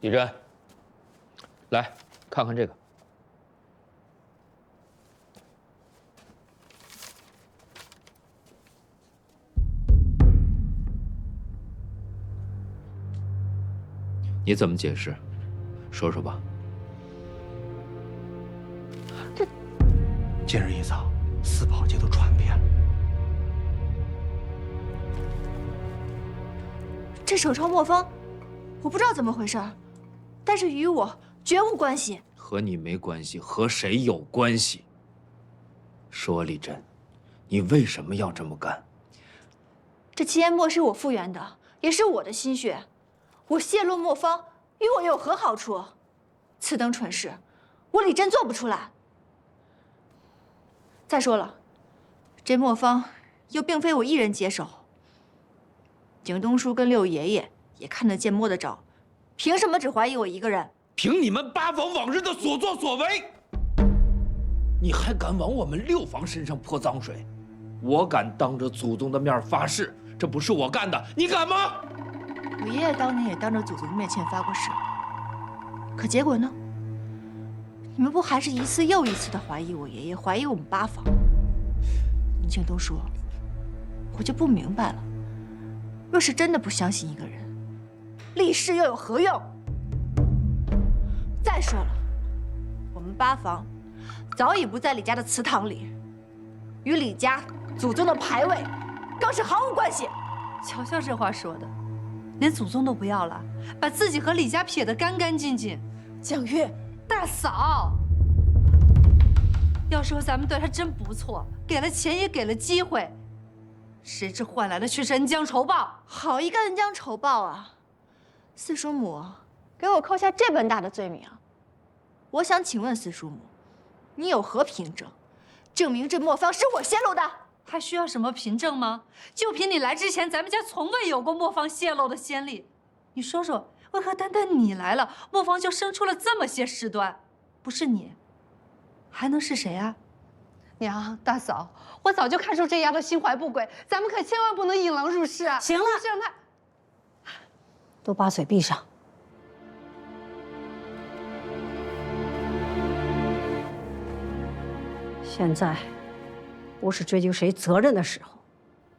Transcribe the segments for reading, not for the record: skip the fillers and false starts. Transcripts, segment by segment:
李真，来看看这个。你怎么解释？说说吧。今日一早，四宝街都传遍了。这手抄墨方，我不知道怎么回事，但是与我绝无关系。和你没关系，和谁有关系？说，李真，你为什么要这么干？这七烟墨是我复原的，也是我的心血。我泄露墨方，与我有何好处？此等蠢事，我李真做不出来。再说了，这墨方又并非我一人接手。景东叔跟六爷爷也看得见摸得着，凭什么只怀疑我一个人？凭你们八房往日的所作所为，你还敢往我们六房身上泼脏水？我敢当着祖宗的面发誓，这不是我干的，你敢吗？我爷爷当年也当着祖宗的面前发过誓，可结果呢？你们不还是一次又一次的怀疑我爷爷，怀疑我们八房？景东叔，我就不明白了，若是真的不相信一个人，立誓又有何用？再说了，我们八房早已不在李家的祠堂里，与李家祖宗的牌位更是毫无关系。瞧瞧这话说的，连祖宗都不要了，把自己和李家撇得干干净净。蒋玉，大嫂，要说咱们对他真不错，给了钱也给了机会，谁知换来的却是恩将仇报。好一个恩将仇报啊！四叔母给我扣下这般大的罪名，我想请问四叔母，你有何凭证，证明这墨方是我泄露的？还需要什么凭证吗？就凭你来之前，咱们家从未有过墨方泄露的先例。你说说，为何单单你来了，墨方就生出了这么些事端？不是你，还能是谁啊？娘，大嫂，我早就看出这丫头心怀不轨，咱们可千万不能引狼入室啊！行了，是让她都把嘴闭上。现在不是追究谁责任的时候，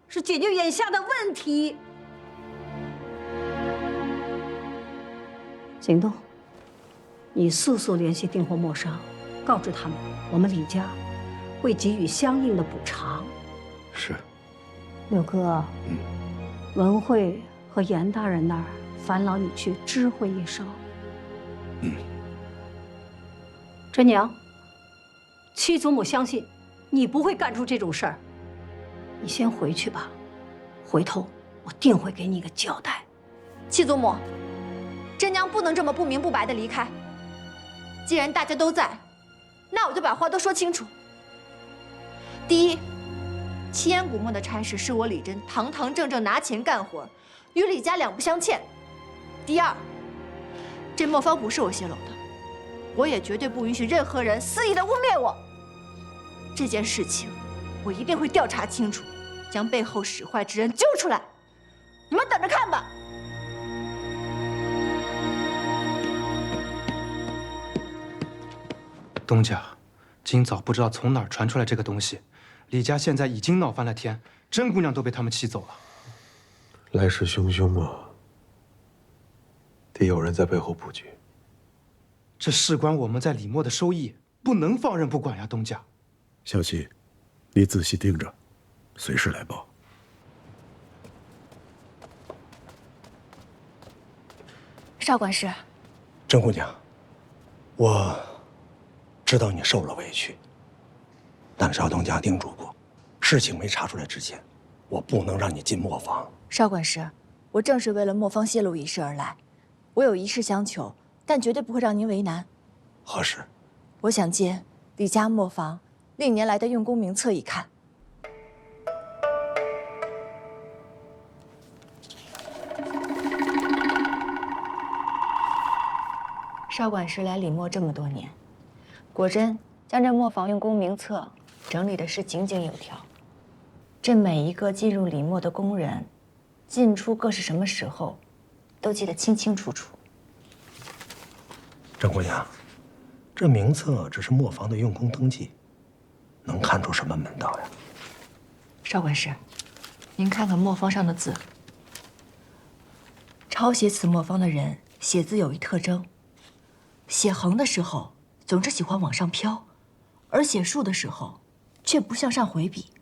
是解决眼下的问题。景东，你速速联系订货墨商，告知他们我们李家会给予相应的补偿。是。六哥，文慧和严大人那儿烦劳你去知会一声。真娘，七祖母相信你不会干出这种事儿，你先回去吧，回头我定会给你个交代。七祖母，真娘不能这么不明不白的离开。既然大家都在，那我就把话都说清楚。第一，七烟古墨的差事是我李真堂堂正正拿钱干活，与李家两不相欠。第二，这墨方不是我泄露的，我也绝对不允许任何人肆意的污蔑我。这件事情，我一定会调查清楚，将背后使坏之人揪出来。你们等着看吧。东家，今早不知道从哪儿传出来这个东西，李家现在已经闹翻了天，甄姑娘都被他们气走了。来势汹汹啊！得有人在背后布局。这事关我们在李墨的收益，不能放任不管呀，东家。小七，你仔细盯着，随时来报。邵管事，甄姑娘，我知道你受了委屈，但邵东家叮嘱过，事情没查出来之前，我不能让你进磨坊。邵管事，我正是为了磨坊泄露一事而来，我有一事相求，但绝对不会让您为难。何事？我想借李家磨坊历年来的用功名册一看。邵管事来李墨这么多年，果真将这磨坊用功名册整理的是井井有条。这每一个进入李墨的工人，进出各是什么时候，都记得清清楚楚。郑姑娘，这名册只是磨坊的用工登记，能看出什么门道呀？少管事，您看看磨坊上的字。抄写此磨坊的人写字有一特征，写横的时候总是喜欢往上飘，而写竖的时候却不向上回笔。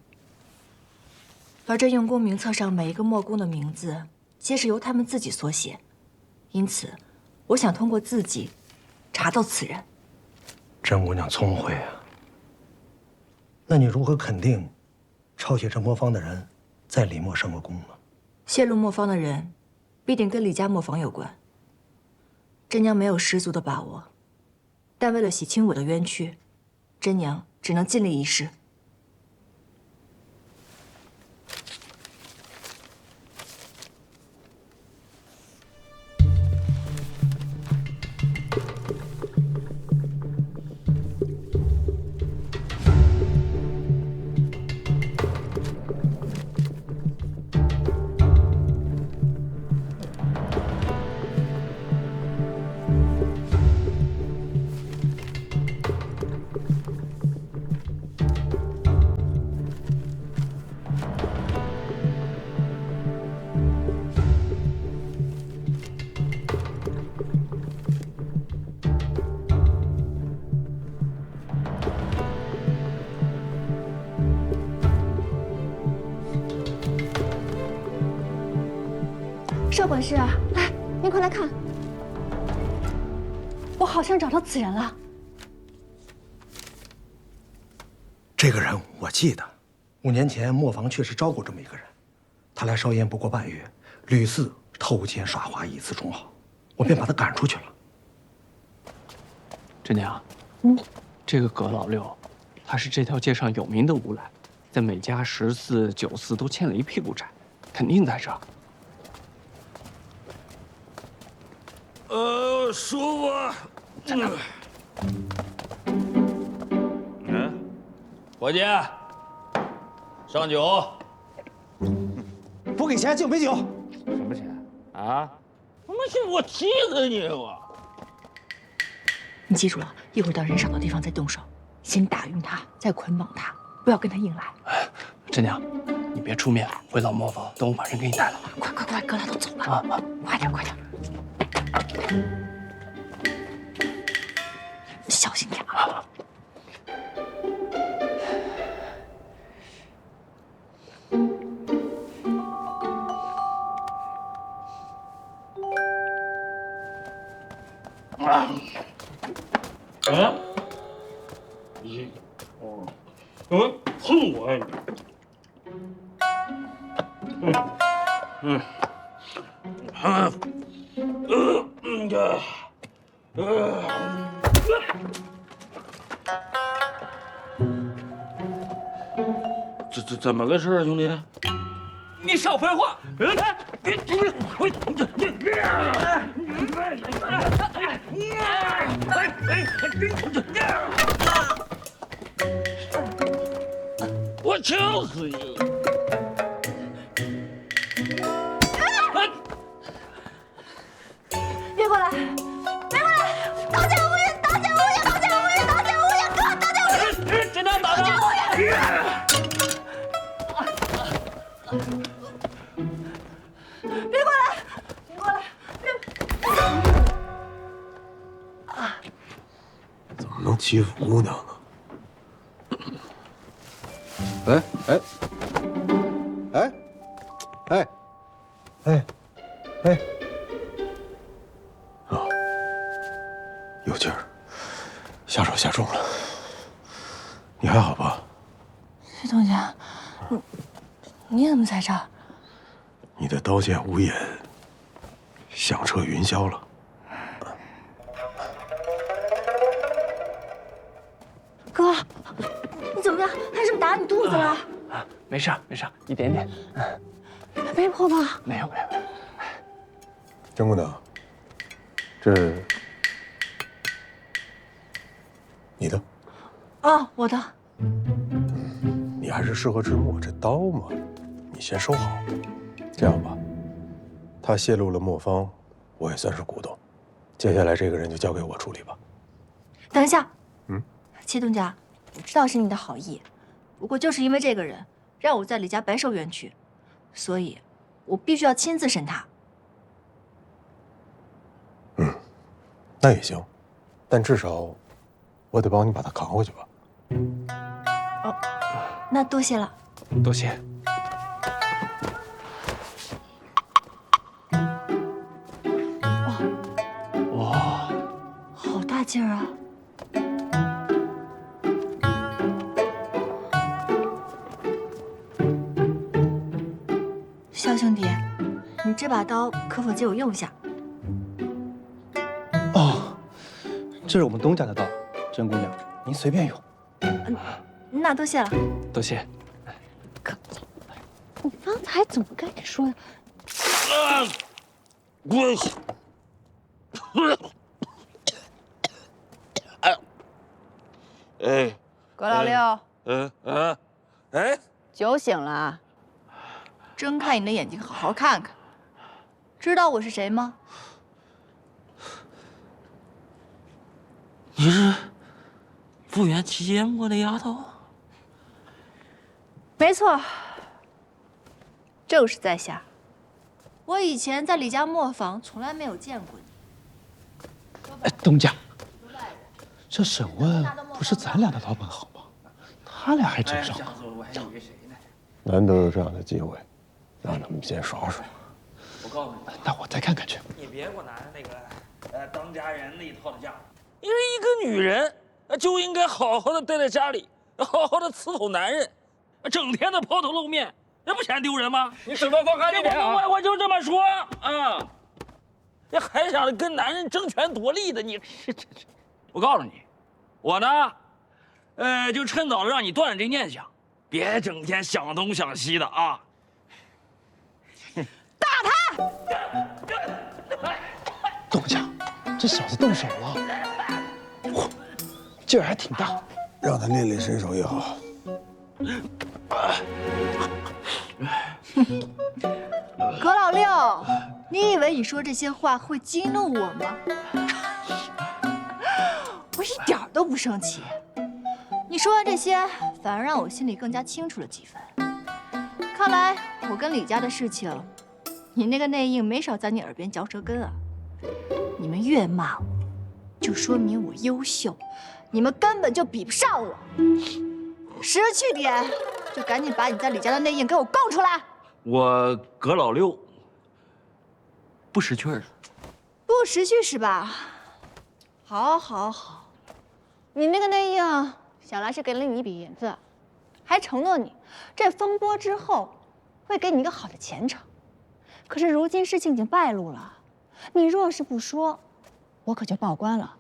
而这用工名册上每一个磨工的名字，皆是由他们自己所写，因此，我想通过字迹查到此人。郑姑娘聪慧啊。那你如何肯定抄写这磨坊的人在李磨上过工呢？泄露磨坊的人，必定跟李家磨坊有关。真娘没有十足的把握，但为了洗清我的冤屈，真娘只能尽力一试。少管事，来，您快来看，我好像找到此人了。这个人我记得，5年前磨坊确实招过这么一个人，他来烧烟不过半月，屡次偷奸耍滑，以次充好，我便把他赶出去了。真娘，这个葛老六，他是这条街上有名的无赖，在每家10寺9寺都欠了一屁股债，肯定在这儿。师傅，伙计，上酒。不给钱就没酒。什么钱啊？他妈是我气死你我！你记住了，一会儿到人少的地方再动手，先打晕他，再捆绑他，不要跟他硬来。真娘，你别出面，回老磨坊，等我把人给你带来。快快快，哥俩都走了啊！快点快点，小心点啊！碰我呀你！怎么个事啊，兄弟？你少废话！我敲死你！别过来！别过来！刀剑无影！刀剑无影！刀剑无影！刀剑无影！哥，刀剑无影！真娘打他！别过来！别过来！怎么能欺负姑娘呢？有劲儿，下手下重了。你还好吧？徐东家，你怎么在这儿？你的刀剑无眼响彻云霄了。哥，你怎么样？还是不是打你肚子了？没事没事，一点点。没破吧？没有没有。郑姑娘，这你的？哦，我的。你还是适合制墨，这刀嘛，你先收好。这样吧，他泄露了磨坊，我也算是股东，接下来这个人就交给我处理吧。等一下，戚东家，我知道是你的好意，不过就是因为这个人，让我在李家白受冤屈，所以，我必须要亲自审他。那也行，但至少我得帮你把他扛回去吧。哦，那多谢了。多谢。哇，好大劲儿啊！肖兄弟，你这把刀可否借我用一下？哦，这是我们东家的刀，甄姑娘，您随便用。那多谢了。多谢。你刚才怎么跟你说的？滚！哎，葛老六，哎，酒醒了啊！睁开你的眼睛，好好看看。知道我是谁吗？你是复原期间摸的丫头？没错，正是在下。我以前在李家磨坊从来没有见过你。哎，东家，这审问不是咱俩的老本行吗？他俩还真上了。难得有这样的机会，让他们先耍耍。我告诉你，那我再看看去。你别给我拿那个当家人那一套的架。你说一个女人就应该好好的待在家里，好好的伺候男人，整天的抛头露面，那不嫌丢人吗？你嘴巴放开一点啊！我就这么说啊！你还想跟男人争权夺利的，你这！我告诉你，我呢，就趁早的让你断了这念想，别整天想东想西的啊！打他！东家，这小子动手了，嚯，劲儿还挺大，让他练练身手也好。葛老六，你以为你说这些话会激怒我吗？我一点都不生气。你说完这些，反而让我心里更加清楚了几分。看来我跟李家的事情，你那个内应没少在你耳边嚼舌根啊。你们越骂我，就说明我优秀，你们根本就比不上我。识趣点，就赶紧把你在李家的内应给我供出来。我葛老六不识趣儿，不识趣是吧？好，好，好。你那个内应想来是给了你一笔银子，还承诺你这风波之后会给你一个好的前程。可是如今事情已经败露了，你若是不说，我可就报官了。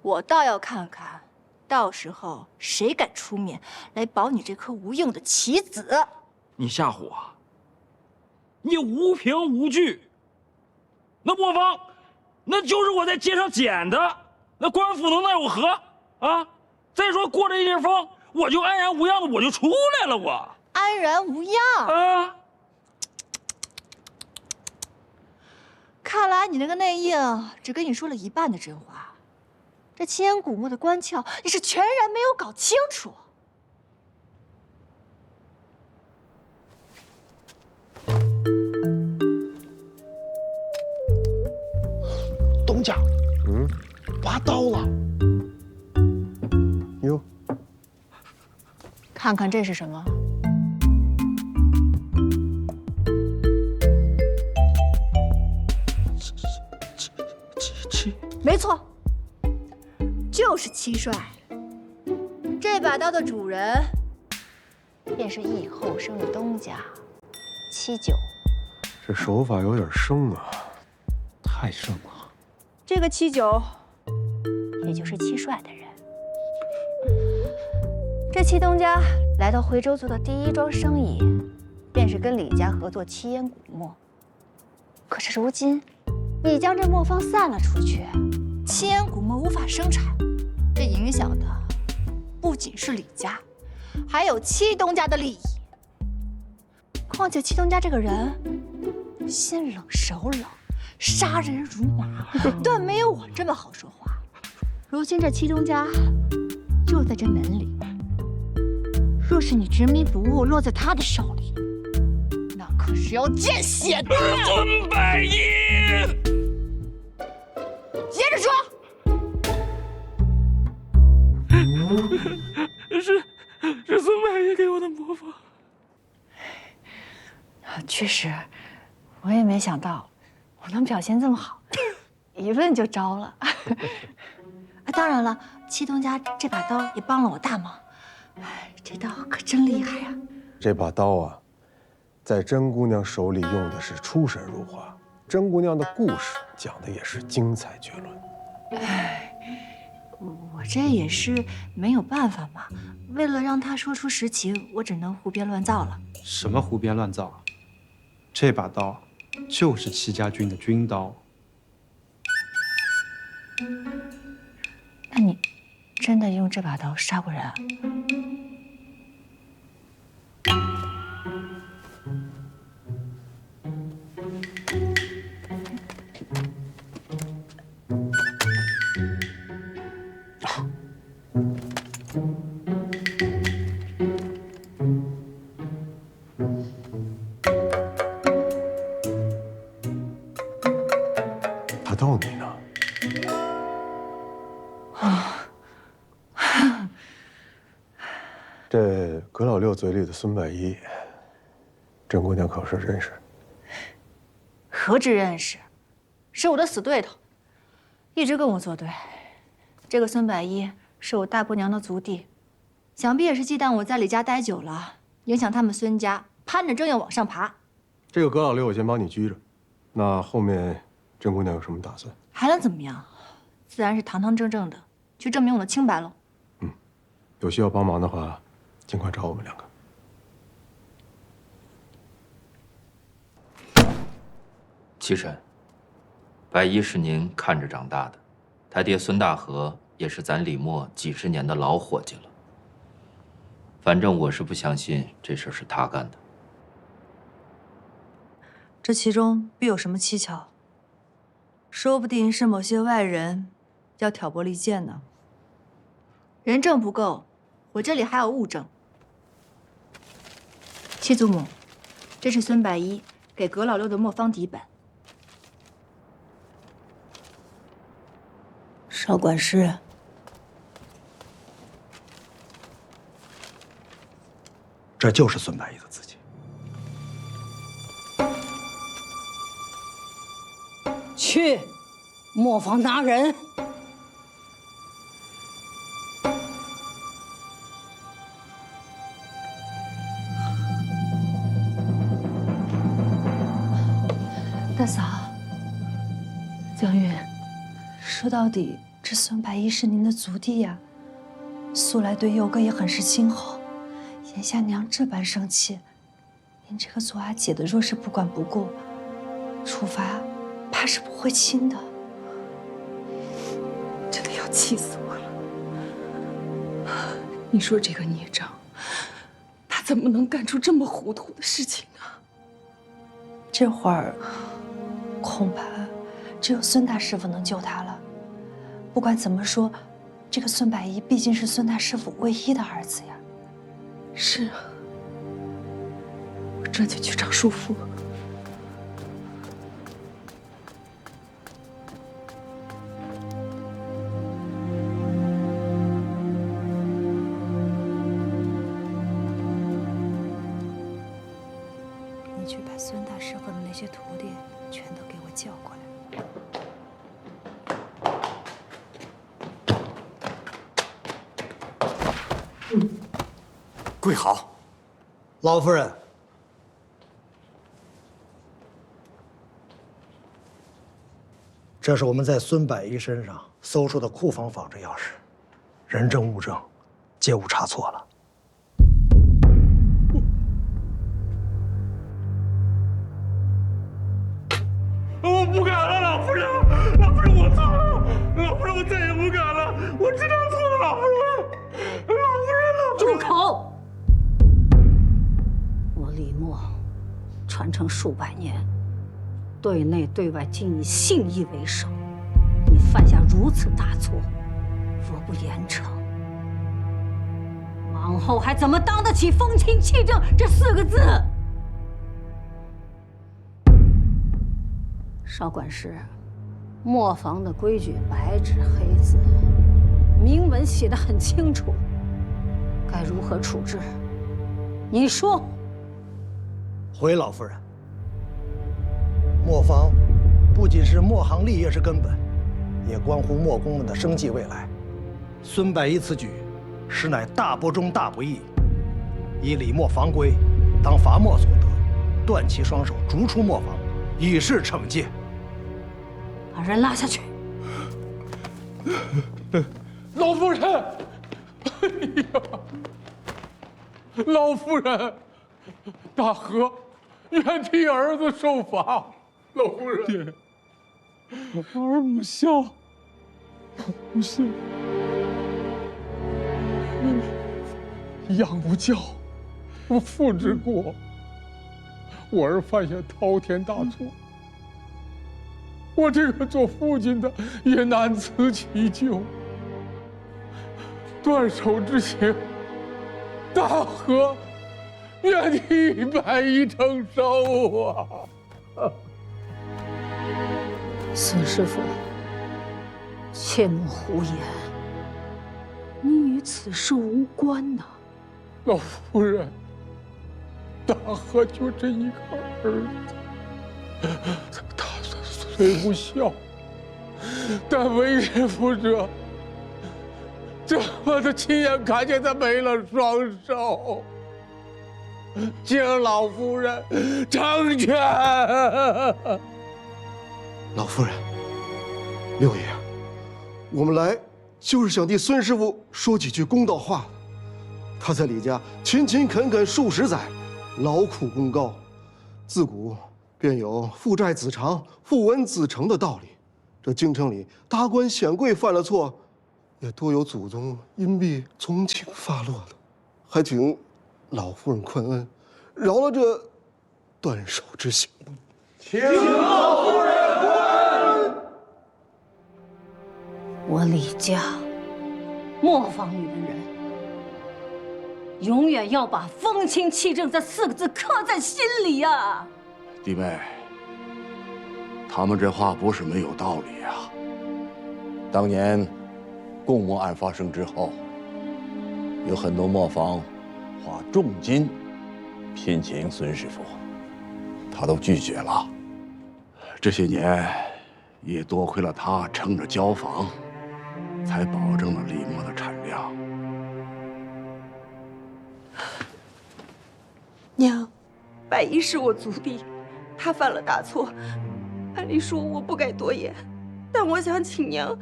我倒要看看，到时候谁敢出面来保你这颗无用的棋子？你吓唬我？你无凭无据，那磨坊，那就是我在街上捡的，那官府能奈我何啊？再说过了一阵风，我就安然无恙的，我就出来了，我安然无恙啊！看来你那个内应只跟你说了一半的真话，这七烟古墓的关窍你是全然没有搞清楚。东家，拔刀了。哟，看看这是什么？没错，就是七帅。这把刀的主人，便是义后生的东家七九。这手法有点生啊，太生了。这个七九，也就是七帅的人。这七东家来到回州做的第一桩生意，便是跟李家合作七烟古墨。可是如今，你将这磨坊散了出去，七烟古墨无法生产，这影响的不仅是李家，还有七东家的利益。况且七东家这个人，心冷手冷，杀人如麻，断没有我这么好说话。如今这七东家就在这门里，若是你执迷不悟，落在他的手里，那可是要见血的。孙百一，接着说。是孙百一给我的魔方。确实，我也没想到我能表现这么好，一问就招了。当然了，七东家这把刀也帮了我大忙。这刀可真厉害呀！这把刀啊，在甄姑娘手里用的是出神入化，甄姑娘的故事讲的也是精彩绝伦。我这也是没有办法嘛。为了让他说出实情，我只能胡编乱造了。什么胡编乱造啊？这把刀就是戚家军的军刀。那你真的用这把刀杀过人啊？他逗你呢。这葛老六嘴里的孙百一，甄姑娘可是认识？何止认识，是我的死对头，一直跟我作对。这个孙百一是我大伯娘的族弟，想必也是忌惮我在李家待久了，影响他们孙家攀着正要往上爬。这个葛老六我先帮你拘着，那后面甄姑娘有什么打算？还能怎么样？自然是堂堂正正的去证明我的清白喽。有需要帮忙的话，尽快找我们两个。七婶，百一是您看着长大的，他爹孙大河也是咱李墨几十年的老伙计了。反正我是不相信这事是他干的。这其中必有什么蹊跷，说不定是某些外人要挑拨离间呢。人证不够，我这里还有物证。七祖母，这是孙百一给葛老六的墨方底本。少管事，这就是孙百一的字迹。去，磨坊拿人。大嫂，江云，说到底，这孙百一是您的族弟呀，素来对佑哥也很是亲厚。眼下娘这般生气，您这个做阿姐的若是不管不顾，处罚怕是不会轻的。真的要气死我了！你说这个孽障，他怎么能干出这么糊涂的事情呢？这会儿，恐怕只有孙大师傅能救他了。不管怎么说，这个孙百一毕竟是孙大师傅唯一的儿子呀。是啊，我这就去找叔父。你去把孙大师傅的那些徒弟全都给我叫过来。跪好，老夫人。这是我们在孙百一身上搜出的库房仿制钥匙，人证物证皆无差错了。我不敢了，老夫人，老夫人，我错了，老夫人，我再也不敢了，我知道错了，老夫人，老夫人，住口！我李墨传承数百年，对内对外竟以信义为首，你犯下如此大错，若不严惩，往后还怎么当得起风清气正这4个字？少管事，磨坊的规矩白纸黑字，明文写得很清楚，该如何处置？你说。回老夫人，磨坊不仅是磨行立业之根本，也关乎磨工们的生计未来。孙百一此举，实乃大不忠大不义。以李磨防规，当罚没所得，断其双手，逐出磨坊，以示惩戒。把人拉下去。老夫人，哎呀，老夫人，大和愿替儿子受罚。老夫人，爹，儿不孝，不孝，养不教，父之过。我儿犯下滔天大错，我这个做父亲的也难辞其咎。断手之刑，大和愿替百一承受啊！孙师傅，切莫胡言，你与此事无关呐。老夫人，大和就这一个儿子，他虽不孝，但为人父者，这么的亲眼看见他没了双手，请老夫人成全。老夫人，六爷，我们来就是想替孙师傅说几句公道话的。他在李家勤勤恳恳数十载，劳苦功高，自古便有父债子偿、父闻子成的道理。这京城里达官显贵犯了错，也多有祖宗因病从轻发落的，还请老夫人宽恩，饶了这断手之刑。请老夫人宽恩。我李家磨坊里的人，永远要把风清气正这4个字刻在心里呀！弟妹，他们这话不是没有道理呀。当年共磨案发生之后，有很多磨坊花重金聘请孙师傅，他都拒绝了。这些年也多亏了他撑着交房，才保证了李磨的产量。娘，百一是我族弟，他犯了大错，按理说我不该多言，但我想请娘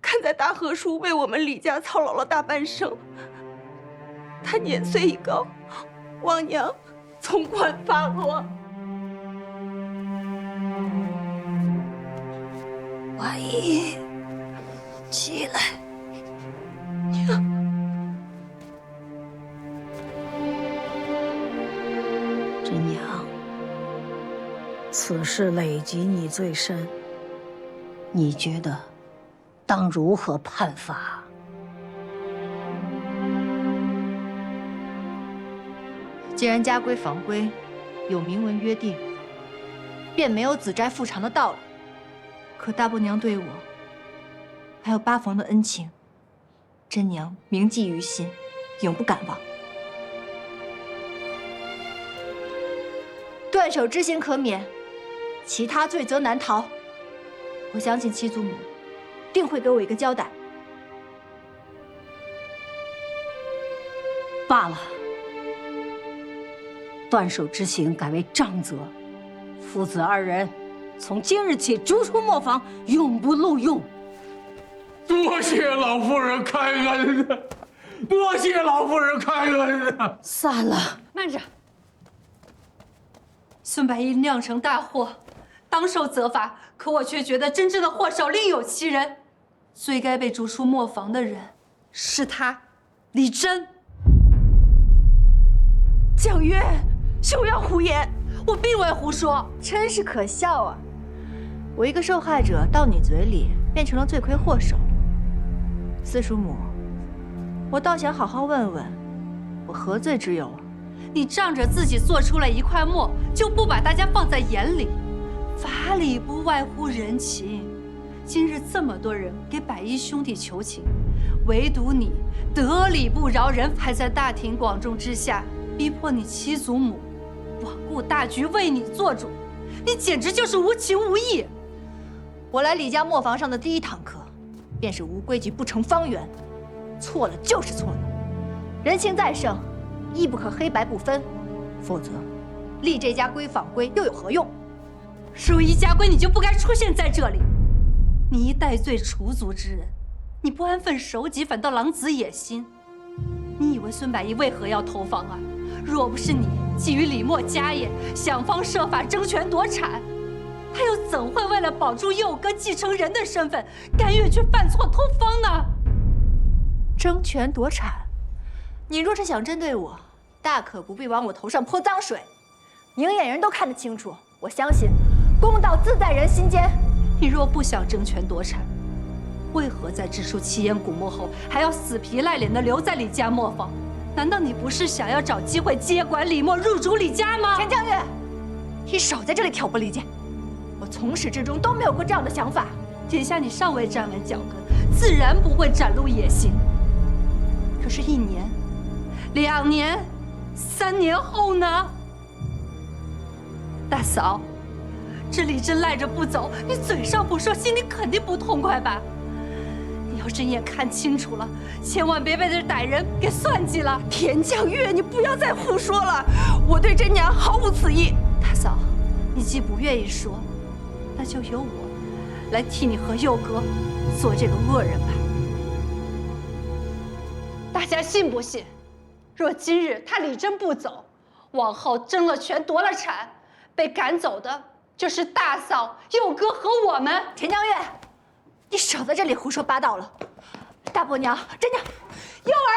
看在大和叔为我们李家操劳了大半生，他年岁已高，望娘从宽发落。百一，起来。娘。真娘，此事累及你最深，你觉得当如何判罚？既然家规房规有明文约定，便没有子债父偿的道理。可大伯娘对我，还有八房的恩情，真娘铭记于心，永不敢忘。断手之刑可免，其他罪责难逃。我相信七祖母定会给我一个交代。罢了，断手之刑改为杖责，父子2人从今日起逐出磨坊，永不录用。多谢老夫人开恩啊！多谢老夫人开恩啊！散了。慢着，孙百一酿成大祸，当受责罚，可我却觉得真正的祸首另有其人，最该被逐出磨坊的人是他，李真。蒋渊，休要胡言！我并未胡说。真是可笑啊！我一个受害者到你嘴里变成了罪魁祸首。四叔母，我倒想好好问问，我何罪之有啊？你仗着自己做出了一块墨，就不把大家放在眼里。法理不外乎人情。今日这么多人给百一兄弟求情，唯独你得理不饶人，还在大庭广众之下逼迫你七祖母罔顾大局，为你做主，你简直就是无情无义。我来李家磨坊上的第一堂课，便是无规矩不成方圆，错了就是错了，人情再盛，亦不可黑白不分，否则立这家闺坊规又有何用？如一家规，你就不该出现在这里。你一戴罪除族之人，你不安分守己，反倒狼子野心。你以为孙百亿为何要投房啊？若不是你觊觎李默家业，想方设法争权夺产，他又怎会为了保住佑哥继承人的身份，甘愿去犯错偷方呢？争权夺产，你若是想针对我，大可不必往我头上泼脏水。明眼人都看得清楚，我相信公道自在人心间。你若不想争权夺产，为何在掷出七烟古墨后，还要死皮赖脸地留在李家磨坊？难道你不是想要找机会接管李默，入主李家吗？钱江月，你少在这里挑拨离间！我从始至终都没有过这样的想法。眼下你尚未站稳脚跟，自然不会展露野心。可是1年、2年、3年后呢？大嫂，这李真赖着不走，你嘴上不说，心里肯定不痛快吧？你要睁眼看清楚了，千万别被这歹人给算计了。田江月，你不要再胡说了，我对真娘毫无此意。大嫂，你既不愿意说，那就由我来替你和佑哥做这个恶人吧。大家信不信？若今日他李真不走，往后争了权夺了产，被赶走的就是大嫂、佑哥和我们。田江月，你少在这里胡说八道了！大伯娘、真娘，佑儿，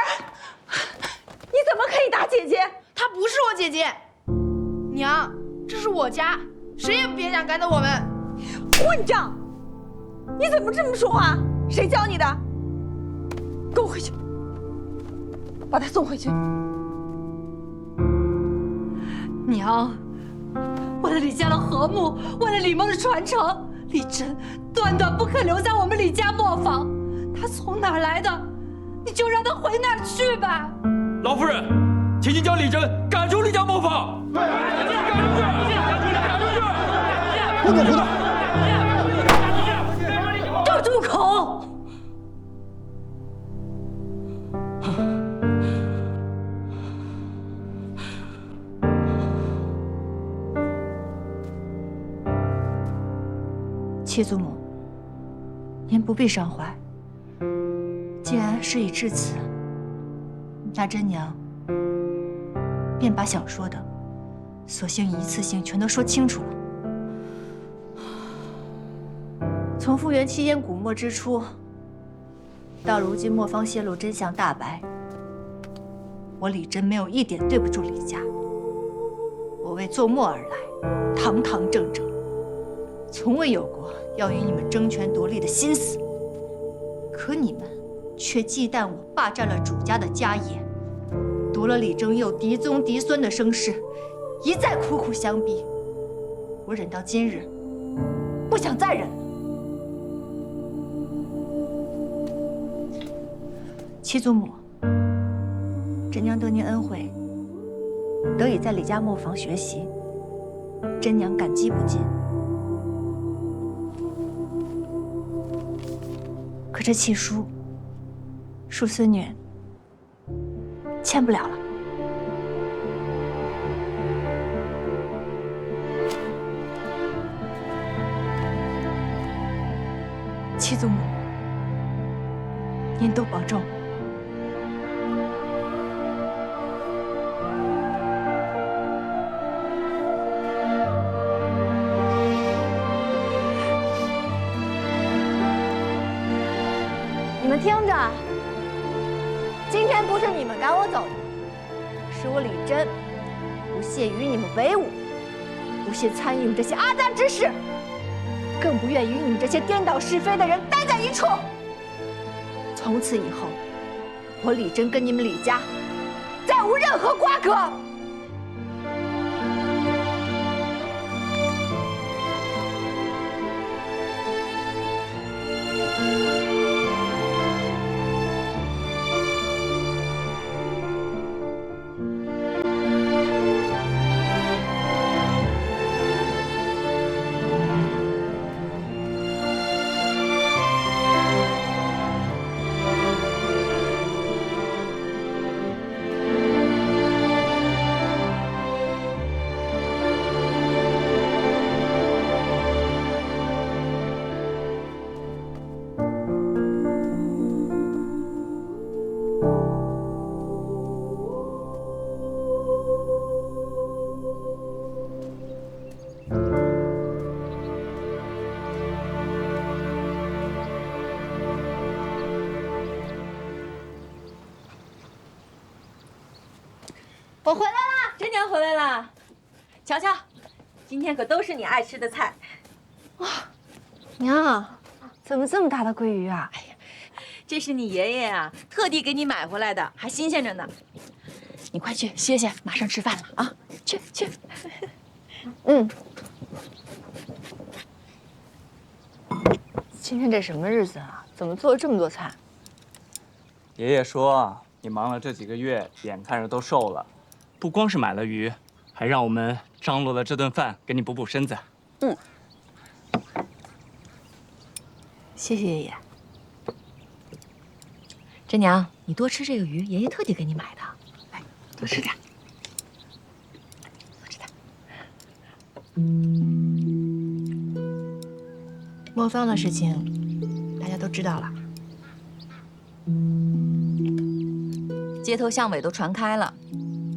你怎么可以打姐姐？她不是我姐姐，娘，这是我家，谁也别想赶走我们。混账！你怎么这么说话？谁教你的？跟我回去，把她送回去。娘，为了李家的和睦，为了李梦的传承，李真断断不可留在我们李家磨坊。他从哪儿来的，你就让他回哪儿去吧。老夫人，请您将李真赶出李家磨坊。对，赶出去！不能胡闹！都住口！七祖母，您不必伤怀。既然事已至此，那真娘便把想说的，索性一次性全都说清楚了。从复原七烟古墨之初，到如今磨坊泄露真相大白，我李真没有一点对不住李家。我为做墨而来，堂堂正正，从未有过要与你们争权夺利的心思。可你们却忌惮我霸占了主家的家业，夺了李正佑嫡宗嫡孙的声势，一再苦苦相逼。我忍到今日，不想再忍了。七祖母，真娘得您恩惠，得以在李家磨坊学习，真娘感激不尽。可这契书，恕孙女签不了了。七祖母，您多保重。你们听着，今天不是你们赶我走的，是我李真不屑与你们为伍，不屑参与你们这些阿脏之事，更不愿与你们这些颠倒是非的人待在一处。从此以后，我李真跟你们李家再无任何瓜葛。我回来啦，真娘回来啦！瞧瞧，今天可都是你爱吃的菜。哇，娘，怎么这么大的鲑鱼啊？哎呀，这是你爷爷啊，特地给你买回来的，还新鲜着呢。你快去歇歇，马上吃饭了啊！去去。嗯。今天这什么日子啊？怎么做了这么多菜？爷爷说你忙了这几个月，眼看着都瘦了，不光是买了鱼，还让我们张罗了这顿饭，给你补补身子。嗯。谢谢爷爷。真娘，你多吃这个鱼，爷爷特地给你买的。来，多吃点。多吃点。莫芳的事情，大家都知道了。街头巷尾都传开了，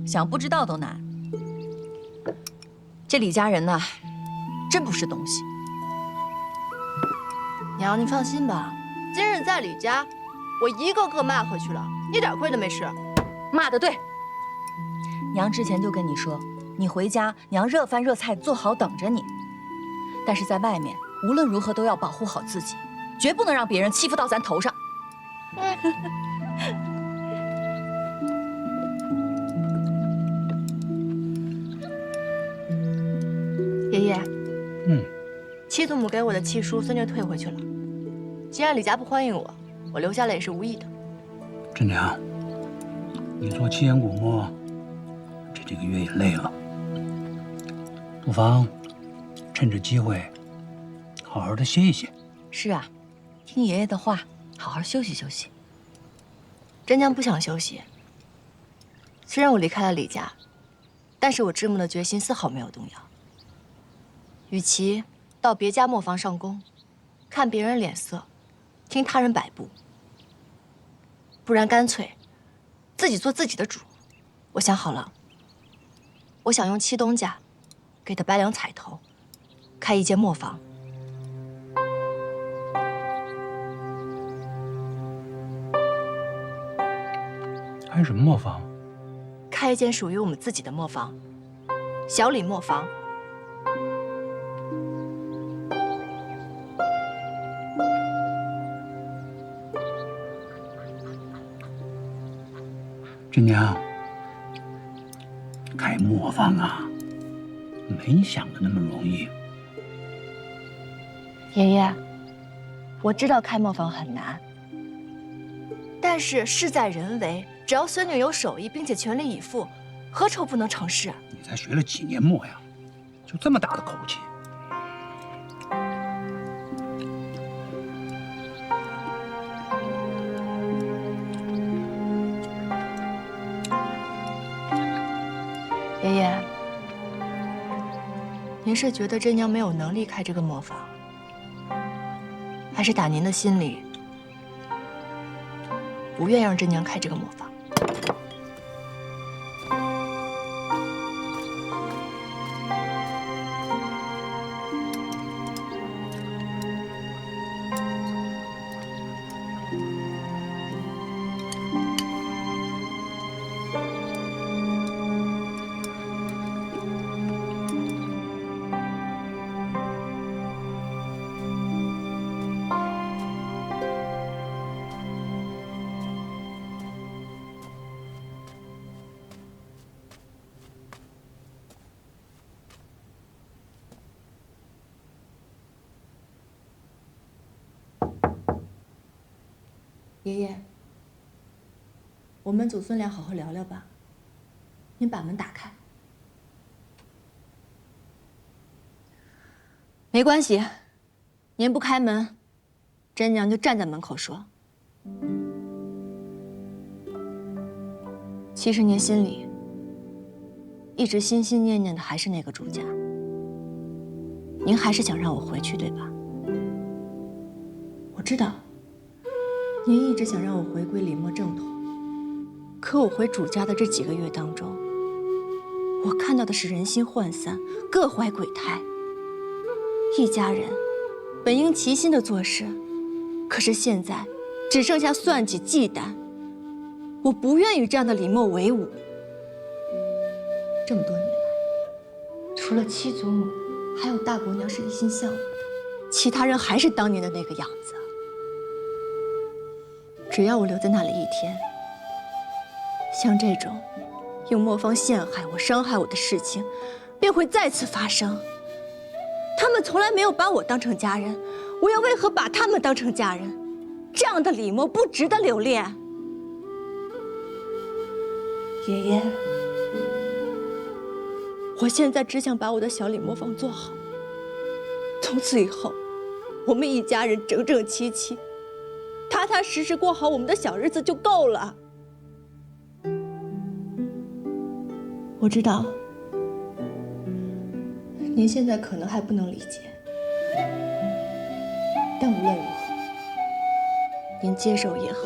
想不知道都难。这李家人呢，真不是东西。娘，你放心吧，今日在李家，我一个个骂回去了，一点亏都没吃。骂得对。娘之前就跟你说，你回家，娘热饭热菜做好等着你。但是在外面，无论如何都要保护好自己，绝不能让别人欺负到咱头上。爷爷，七祖母给我的契书，孙女退回去了。既然李家不欢迎我，我留下来也是无益的。真娘，你做七言古墓，这几个月也累了，不妨趁着机会，好好的歇一歇。是啊，听爷爷的话，好好休息休息。真娘不想休息。虽然我离开了李家，但是我知母的决心丝毫没有动摇。与其到别家磨坊上工，看别人脸色，听他人摆布，不然干脆自己做自己的主。我想好了，我想用七东家给的白粮彩头，开一间磨坊。开什么磨坊？开一间属于我们自己的磨坊，小李磨坊。真娘，开磨坊啊，没你想的那么容易。爷爷，我知道开磨坊很难，但是事在人为，只要孙女有手艺，并且全力以赴，何愁不能成事啊？你才学了几年磨呀，就这么大的口气？爷爷，您是觉得真娘没有能力开这个磨坊，还是打您的心里不愿让真娘开这个磨坊？爷爷，我们祖孙俩好好聊聊吧。您把门打开。没关系，您不开门，真娘就站在门口说。其实您心里一直心心念念的还是那个朱家，您还是想让我回去，对吧？我知道，您一直想让我回归李墨正统。可我回主家的这几个月当中，我看到的是人心涣散，各怀鬼胎。一家人本应齐心的做事，可是现在只剩下算计忌惮。我不愿与这样的李墨为伍。这么多年来，除了七祖母，还有大伯娘是一心向我的，其他人还是当年的那个样子。只要我留在那里一天，像这种用磨坊陷害我、伤害我的事情，便会再次发生。他们从来没有把我当成家人，我又为何把他们当成家人？这样的李墨不值得留恋。爷爷，我现在只想把我的小李磨坊做好，从此以后，我们一家人整整齐齐、踏踏实实过好我们的小日子就够了。我知道，您现在可能还不能理解，但无论如何，您接受也好，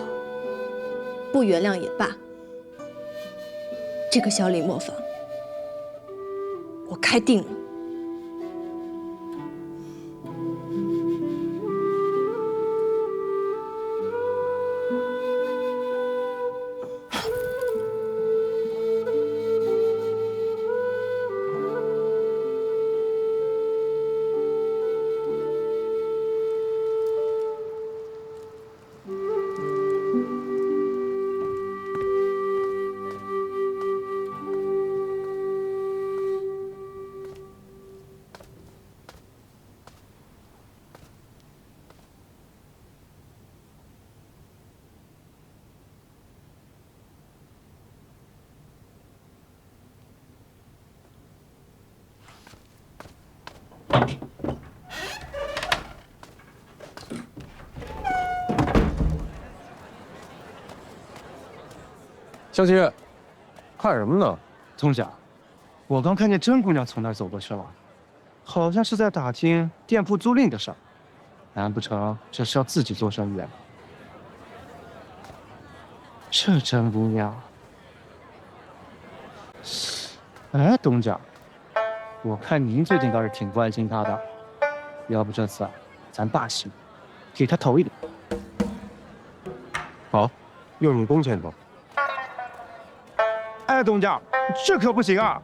不原谅也罢，这个小李磨坊，我开定了。小姐，看什么呢？宗家，我刚看见甄姑娘从那儿走过去了，好像是在打听店铺租赁的事儿。难不成这是要自己做生意啊？这甄姑娘，哎，东家，我看您最近倒是挺关心她的，要不这次咱霸气，给她投一点。好，用你工钱投。哎，东家，这可不行啊！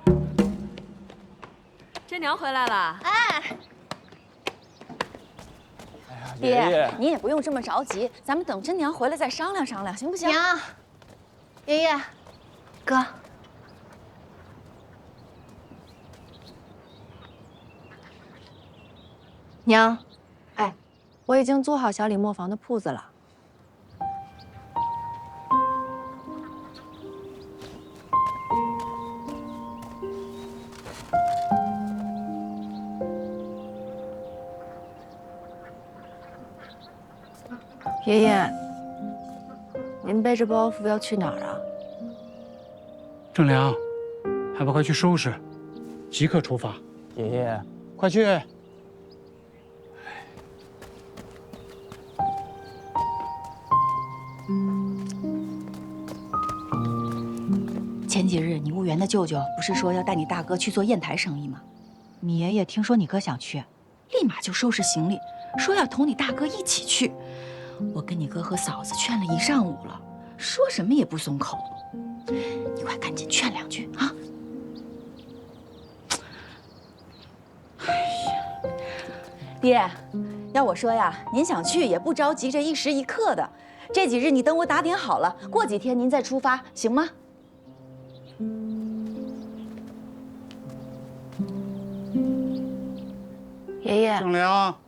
真娘回来了，哎，爷爷，你也不用这么着急，咱们等真娘回来再商量商量，行不行？娘，爷爷，哥，娘，哎，我已经租好小李磨坊的铺子了。爷爷，您背着包袱要去哪儿啊？正良，还不快去收拾，即刻出发！爷爷，快去！前几日你婺源的舅舅不是说要带你大哥去做砚台生意吗？你爷爷听说你哥想去，立马就收拾行李，说要同你大哥一起去。我跟你哥和嫂子劝了一上午了，说什么也不松口。你快赶紧劝两句啊！爹，要我说呀，您想去也不着急这一时一刻的，这几日你等我打点好了，过几天您再出发，行吗？爷爷，正良，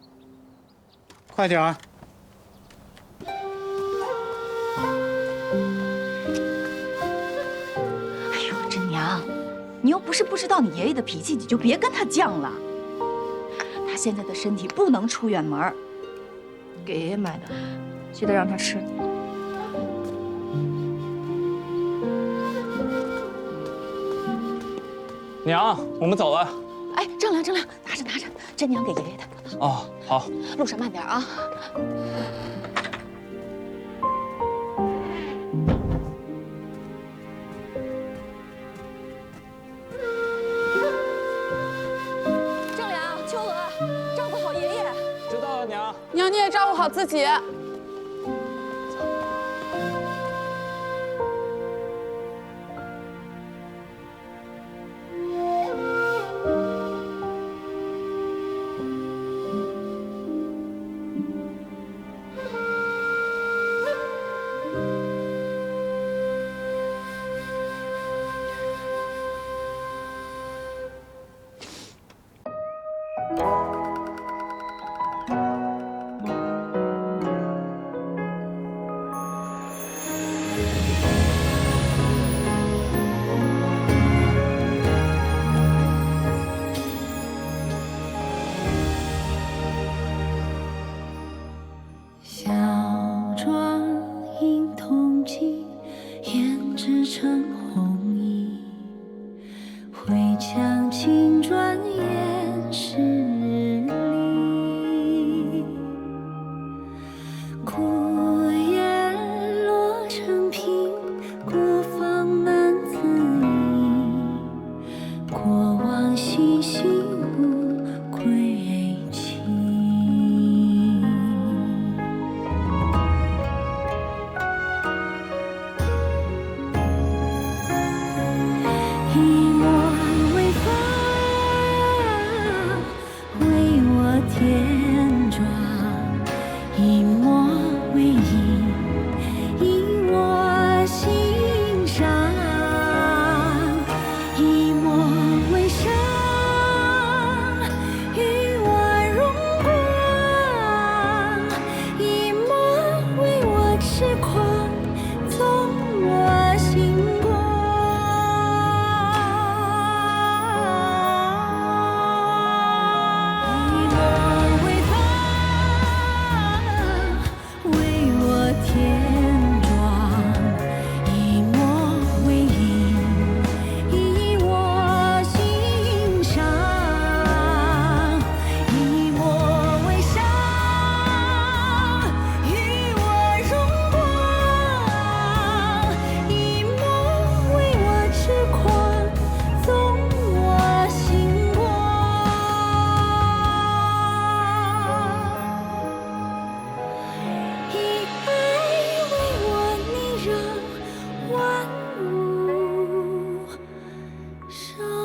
快点儿！你又不是不知道你爷爷的脾气，你就别跟他犟了。他现在的身体不能出远门。给爷爷买的，记得让他吃。娘，我们走了。哎，正良，拿着，真娘给爷爷的。哦，好。路上慢点啊。正良、秋娥，照顾好爷爷。知道了，娘。娘，你也照顾好自己。万物生。